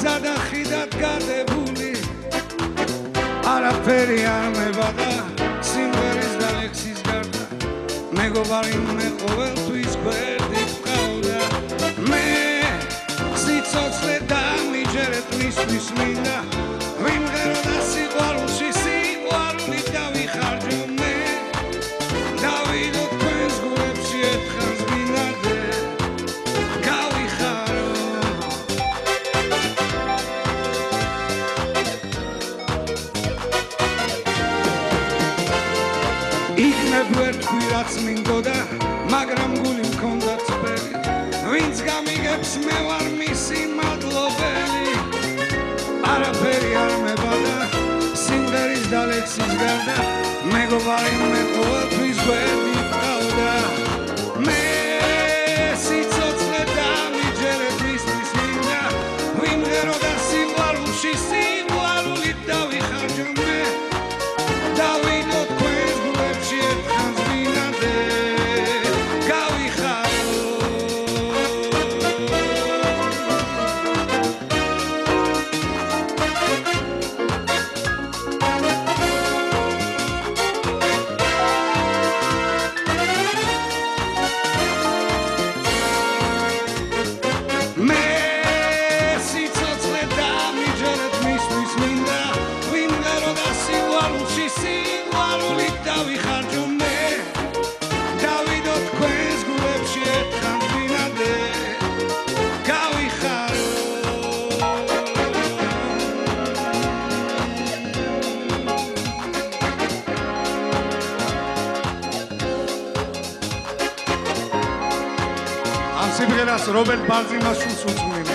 სადა ხიდად გადებული არაფერი არ მებადა სიმღერის და ლექსის გარდა მეგობარი მე ყოველთვის გვერდი ვყავდა მე სიცოცხლე დამიჯერეთ მისთვის მინდა ვიმღერო და სიყვარულში სიყვარული დავიხარჯო მე დავიდო თქვენს გულებში ერთხანს მინდე გავიხარო იქნებ ვერ თქვი რაც მინდოდა მაგრამ გული მქონდა წვერი ვინც გამიგებს მე ვარ მისი მადლობელი არაფერი არ მებადა სიმღერის და ლექსის გარდა მეგობარი მე ყოველთვის გვერდი ვყავდა მე სიცოცხლე დამიჯერეთ მისთვის მინდა ვიმღერო და სიყვარულში სიყვარულით დავიხარჯო მე დავიდო თქვენს გულებში ერთხანს მინდე სიმღერას რობერტ ბარზიმაშვილს უძღვნის